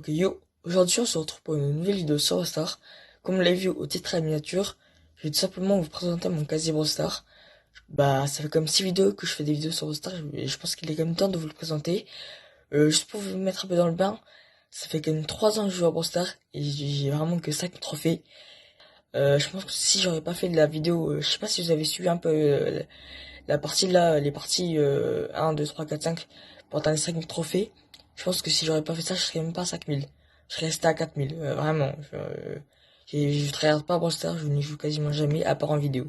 Ok yo, aujourd'hui on se retrouve pour une nouvelle vidéo sur Star. Comme vous l'avez vu au titre et à la miniature, je vais tout simplement vous présenter mon casier Brawl Stars. Bah ça fait comme 6 vidéos que je fais des vidéos sur Star, et je pense qu'il est quand même temps de vous le présenter. Juste pour vous mettre un peu dans le bain, ça fait quand même 3 ans que je joue à Brawl Stars et j'ai vraiment que 5 trophées. Je pense que si j'aurais pas fait de la vidéo, je sais pas si vous avez suivi un peu la partie là, les parties 1, 2, 3, 4, 5 pour atteindre les 5000 trophées. Je pense que si j'aurais pas fait ça, je serais même pas à 5000. Je serais resté à 4000. Vraiment. Je regarde pas Brawl Stars, je n'y joue quasiment jamais, à part en vidéo.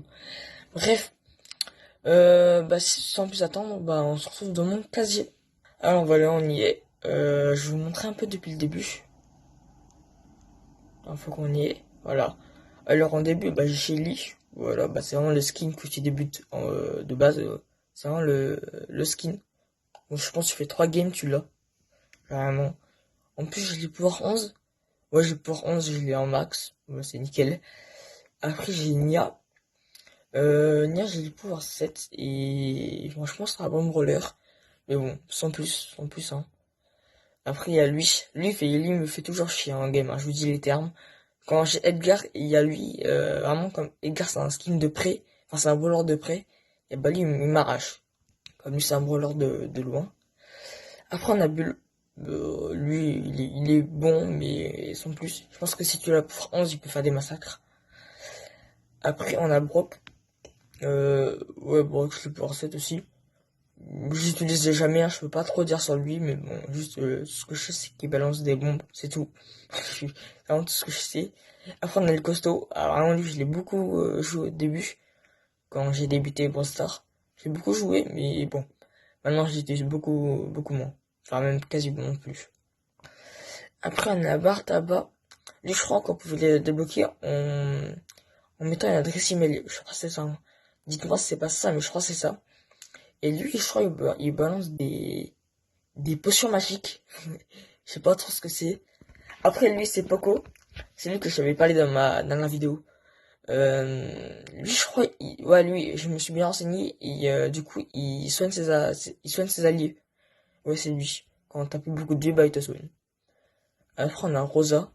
Bref, bah, sans plus attendre, bah, on se retrouve dans mon casier. Alors voilà, on y est. Je vais vous montrer un peu depuis le début. Il faut qu'on y est. Voilà. Alors en début, bah, j'ai Shelly. Voilà, bah, c'est vraiment le skin que tu débutes de base. C'est vraiment le skin. Donc, je pense que tu fais 3 games, tu l'as. Vraiment. En plus, j'ai le pouvoir 11. Ouais, j'ai le pouvoir 11, je l'ai en max. Ouais, c'est nickel. Après, j'ai Nia. Nia, j'ai le pouvoir 7. Et franchement, c'est un bon brawler. Mais bon, sans plus, hein. Après, il y a lui. Lui me fait toujours chier en game, hein. Je vous dis les termes. Quand j'ai Edgar, il y a lui. Vraiment, comme Edgar, c'est un skin de près. Enfin, c'est un brawler de près. Et bah, lui, il m'arrache. Comme lui, c'est un brawler de loin. Après, on a Bull. Lui, il est bon, mais sans plus. Je pense que si tu l'as pour 11, il peut faire des massacres. Après, on a Brock. Ouais, Brock, je l'ai pour 7 aussi. J'utilise jamais, hein, je peux pas trop dire sur lui, mais bon, juste ce que je sais, c'est qu'il balance des bombes, c'est tout. C'est vraiment tout ce que je sais. Après, on a le costaud. Alors, vraiment, lui, je l'ai beaucoup joué au début, quand j'ai débuté Brawl Stars. J'ai beaucoup joué, mais bon, maintenant, j'utilise beaucoup moins. Enfin, même quasiment plus. Après, on a Bart Tabac. Lui, je crois qu'on pouvait les débloquer en mettant une adresse email. Je crois que c'est ça, hein. Dites-moi si c'est pas ça, mais je crois que c'est ça. Et lui, je crois il balance des potions magiques. Je sais pas trop ce que c'est. Après, lui, c'est Poco. C'est lui que je t'avais parlé dans la vidéo. Lui, je crois, ouais, lui, je me suis bien renseigné. Et du coup, il soigne ses alliés. Ouais, c'est lui. Quand t'as plus beaucoup de vie, bah, il te soigne. Après, on a Rosa.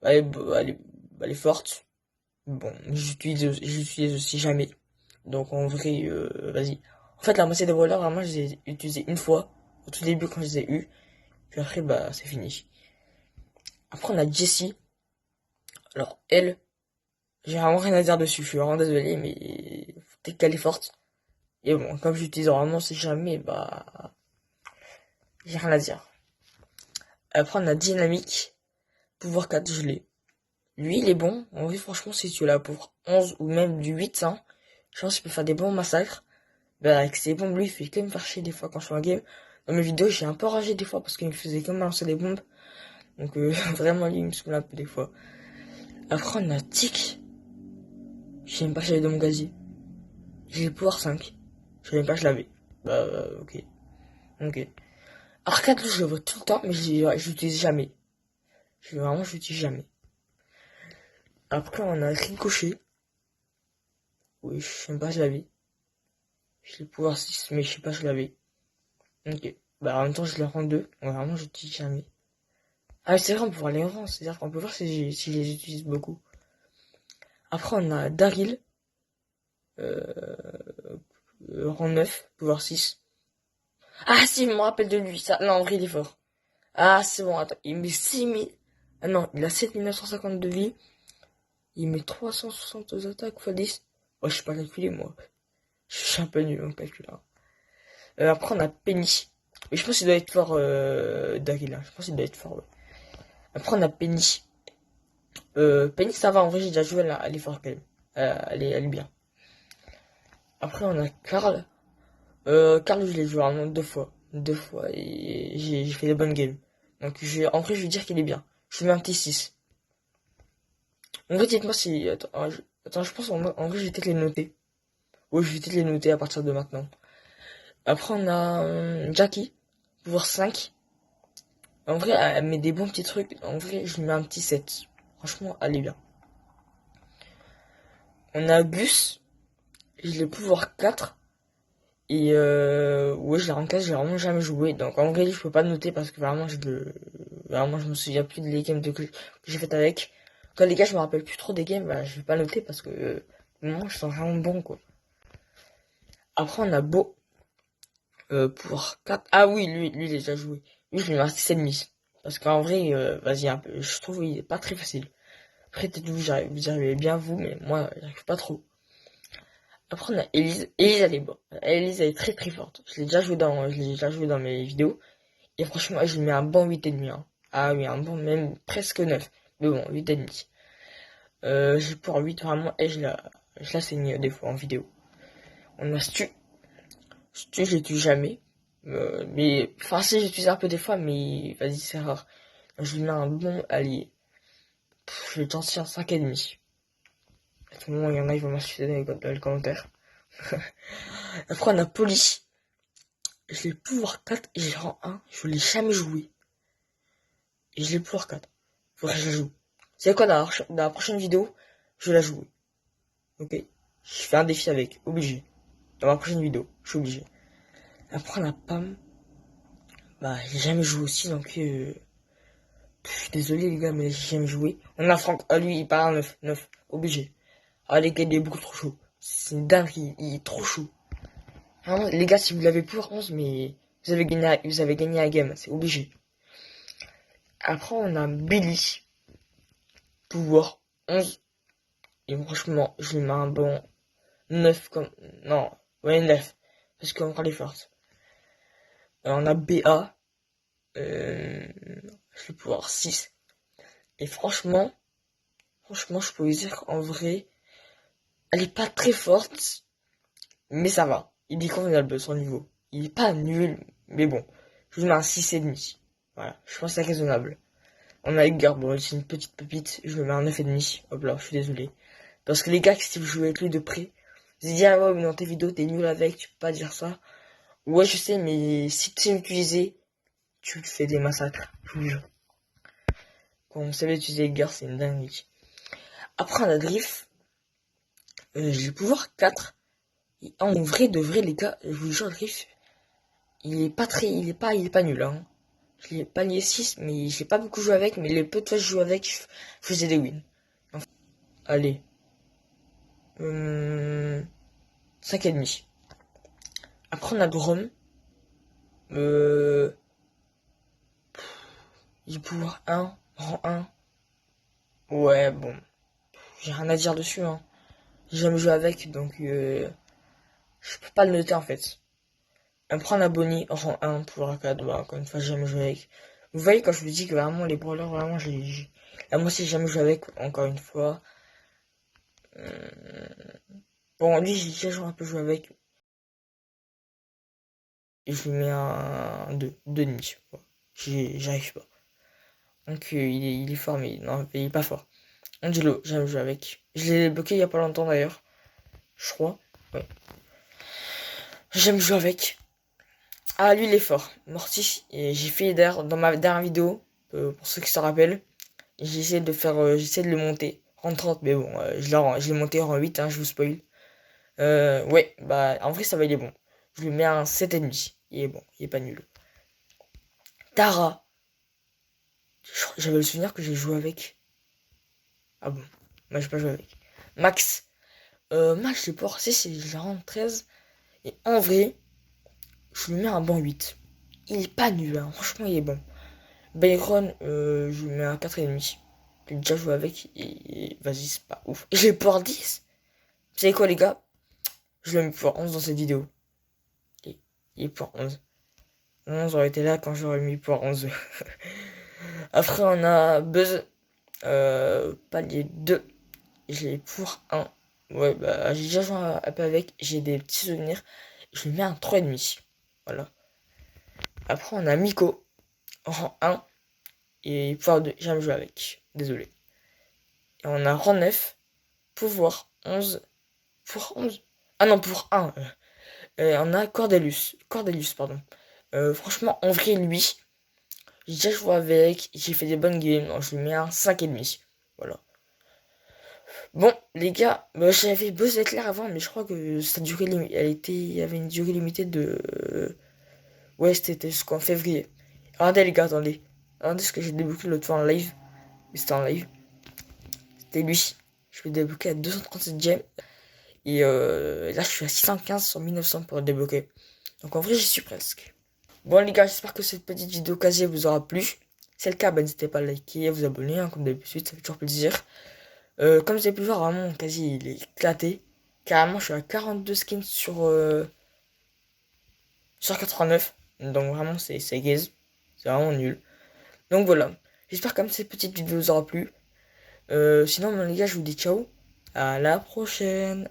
Elle est forte. Bon, j'utilise aussi jamais. Donc en vrai, vas-y. En fait, la moitié des voleurs, vraiment, je les ai utilisés une fois, au tout début quand je les ai eus. Puis après, bah, c'est fini. Après, on a Jessie. Alors, elle, j'ai vraiment rien à dire dessus. Je suis vraiment désolé, mais peut-être qu'elle est forte. Et bon, comme j'utilise vraiment, c'est jamais, bah, j'ai rien à dire. Après, on a Dynamique. Pouvoir 4, je l'ai. Lui, il est bon. En vrai, franchement, si tu l'as pour 11 ou même du 8, hein, je pense qu'il peut faire des bons massacres. Bah, avec ses bombes, lui, il fait quand même faire chier des fois quand je suis en game. Dans mes vidéos, j'ai un peu ragé des fois parce qu'il me faisait quand même lancer des bombes. Donc, vraiment, lui, il me saoule un peu des fois. Après, on a Tic. Je sais même pas que j'avais de mon gazier. J'ai le pouvoir 5. Je sais même pas que je l'avais. Bah, ok. Ok. Arcade, je le vois tout le temps, mais je l'utilise jamais. Je l'utilise jamais. Après, on a Ricochet. Oui, je sais même pas que je l'avais. J'ai le pouvoir 6, mais je sais pas que je l'avais. Ok. Bah, en même temps, je le rends 2. Vraiment, je l'utilise jamais. Ah, c'est vrai, on peut voir les rangs, c'est-à-dire qu'on peut voir si je les utilise beaucoup. Après, on a Daryl, euh, rang 9, pouvoir 6. Ah, si, je me rappelle de lui, ça. Non, en vrai, il est fort. Ah, c'est bon, attends, il met 6000. Ah non, il a 7950 de vie. Il met 360 aux attaques x 10. Ouais, je sais pas calculer, moi. Je suis un peu nul en calcul, hein. Après, on a Penny. Mais je pense qu'il doit être fort, Daryl, hein. Je pense qu'il doit être fort, ouais. Après, on a Penny. Penny, ça va, en vrai, j'ai déjà joué, elle est forte quand même. Elle est bien. Après, on a Karl. Karl, je l'ai joué vraiment 2 fois. 2 fois, et j'ai fait des bonnes games. Donc, en vrai, je vais dire qu'il est bien. Je lui mets un petit 6. En vrai, dites-moi si... Attends, je pense en vrai, je vais peut-être les noter. Oui, je vais peut-être les noter à partir de maintenant. Après, on a Jackie. Pouvoir 5. En vrai, elle met des bons petits trucs. En vrai, je lui mets un petit 7. Franchement, elle est bien. On a Gus. Je l'ai pouvoir 4. Et ouais, je la rencasse, j'ai vraiment jamais joué. Donc en vrai, je peux pas noter parce que vraiment, Vraiment, je me souviens plus des games que j'ai fait avec. Quand les gars, je me rappelle plus trop des games, bah, je vais pas noter parce que moi, je sens vraiment bon, quoi. Après, on a beau pour 4. Ah oui, lui, il a déjà joué. Lui, je lui mets un 6,5. Parce qu'en vrai, vas-y, un peu, je trouve qu'il est pas très facile. Après, peut-être vous arrivez bien vous, mais moi, j'arrive pas trop. Après, on a Elise. Elise, elle est bonne. Elise, elle est très très forte. Je l'ai déjà joué dans mes vidéos. Et franchement, je lui mets un bon 8,5. Hein. Ah oui, un bon, même presque 9. Mais bon, 8,5. J'ai pour 8 vraiment, et je la saigne des fois en vidéo. On a Stu. Stu, je l'utilise jamais. Mais, enfin, si, j'utilise un peu des fois, mais vas-y, c'est rare. Je lui mets un bon allié. Je vais sortir un 5,5. À tout moment, il y en a, ils vont m'insulter dans les commentaires. Après, on a Poli. Je l'ai pouvoir 4 et j'ai rang 1. Je l'ai jamais joué. Et je l'ai pouvoir 4. Faudrait que je la joue. C'est quoi dans la prochaine vidéo? Je la joue. Ok? Je fais un défi avec. Obligé. Dans ma prochaine vidéo. Je suis obligé. Après, on a Pam. Bah, j'ai jamais joué aussi, donc je suis désolé les gars, mais j'ai jamais joué. On a Franck. Ah, lui, il part à 9. 9. Obligé. Ah, les gars, il est beaucoup trop chaud. C'est une dinguerie. Il est trop chaud. Vraiment, les gars, si vous l'avez pouvoir 11, mais vous avez gagné la game. C'est obligé. Après, on a Billy. Pouvoir 11. Et franchement, je lui mets un bon 9 comme... Non, ouais, 9. Parce qu'encore les forces. On a BA. Je vais pouvoir 6. Et franchement, je peux vous dire qu'en vrai, elle est pas très forte. Mais ça va. Il est convenable son niveau. Il est pas nul. Mais bon, je lui mets un 6,5. Voilà, je pense que c'est raisonnable. On a Edgar, bon, c'est une petite pépite. Je lui mets un 9,5. Hop là, je suis désolé. Parce que les gars, si vous jouez avec lui de près, vous dites, ah ouais, mais dans tes vidéos, t'es nul avec, tu peux pas dire ça. Ouais, je sais, mais si tu sais l'utiliser, tu fais des massacres. Je vous jure. Quand on savait utiliser Edgar, c'est une dinguerie. Après, on a Drift. J'ai le pouvoir 4. Et en vrai, de vrai, les gars, je vous jure, Drift, il est pas nul, hein. Je l'ai pas lié 6, mais j'ai pas beaucoup joué avec, mais les peu de fois que je joue avec, je faisais des wins. Enfin, allez. 5,5. Après, on a Grom. Il pouvoir 1, rang 1. Ouais, bon. J'ai rien à dire dessus, hein. J'ai jamais joué avec, donc je peux pas le noter en fait. Après, on a Bonnie, rang 1, pouvoir 4. Bah, encore une fois, j'ai jamais joué avec. Vous voyez, quand je vous dis que vraiment, les brawlers, vraiment, la moitié, j'ai jamais joué avec, encore une fois. Bon, lui, j'ai déjà un peu joué avec. Et je lui mets un 2, 2,5. Bon, j'arrive pas. Donc, il est fort, mais non, il est pas fort. Angelo, j'ai jamais joué avec. Je l'ai bloqué il y a pas longtemps d'ailleurs. Je crois. Ouais. J'aime jouer avec. Ah, lui, il est fort. Mortis, et j'ai fait d'ailleurs dans ma dernière vidéo, pour ceux qui se rappellent, j'essaie de le monter en 30, mais bon, je l'ai monté en 8, hein, je vous spoil. Ouais, bah, en vrai, ça va, il est bon. Je lui mets un 7,5. Il est bon, il est pas nul. Tara. J'avais le souvenir que j'ai joué avec. Ah bon, moi j'ai pas joué avec. Max. Max, je sais pas, c'est la rang 13. Et en vrai, je lui mets un bon 8. Il est pas nul, hein. Franchement, il est bon. Byron, je lui mets un 4,5. J'ai déjà joué avec et vas-y, c'est pas ouf. Et j'ai pouvoir 10. Vous savez quoi, les gars? Je le mets pouvoir 11 dans cette vidéo. Et il est pouvoir 11. 11 aurait été là quand j'aurais mis pouvoir 11. Après, on a Buzz, palier 2. J'ai pour 1. Ouais, bah, j'ai déjà joué un peu avec. J'ai des petits souvenirs. Je lui mets un 3,5. Voilà. Après, on a Miko, rang 1. Et pouvoir 2, jamais joué avec. Désolé. Et on a rang 9, pouvoir 11. Pour 11. Ah non, pour 1. Et on a Cordelius. Cordelius, pardon. Franchement, en vrai, lui, j'ai déjà joué avec. J'ai fait des bonnes games. Donc, je lui mets un 5,5. Voilà. Bon, les gars, bah, j'avais Buzz Éclair avant, mais je crois que ça durait il y avait une durée limitée de... Ouais, c'était jusqu'en février. Regardez les gars, attendez. Regardez ce que j'ai débloqué l'autre fois en live. Mais c'était en live. C'était lui. Je l'ai débloqué à 237 gemmes. Et là, je suis à 615 sur 1900 pour le débloquer. Donc en vrai, j'y suis presque. Bon les gars, j'espère que cette petite vidéo casée vous aura plu. Si c'est le cas, bah, n'hésitez pas à liker, à vous abonner, hein, comme d'habitude, ça fait toujours plaisir. Comme vous avez pu le voir, vraiment, mon casier, il est éclaté. Carrément, je suis à 42 skins sur 89. Donc vraiment, c'est gaze. C'est vraiment nul. Donc voilà. J'espère que cette petite vidéo vous aura plu. Sinon, les gars, je vous dis ciao. À la prochaine.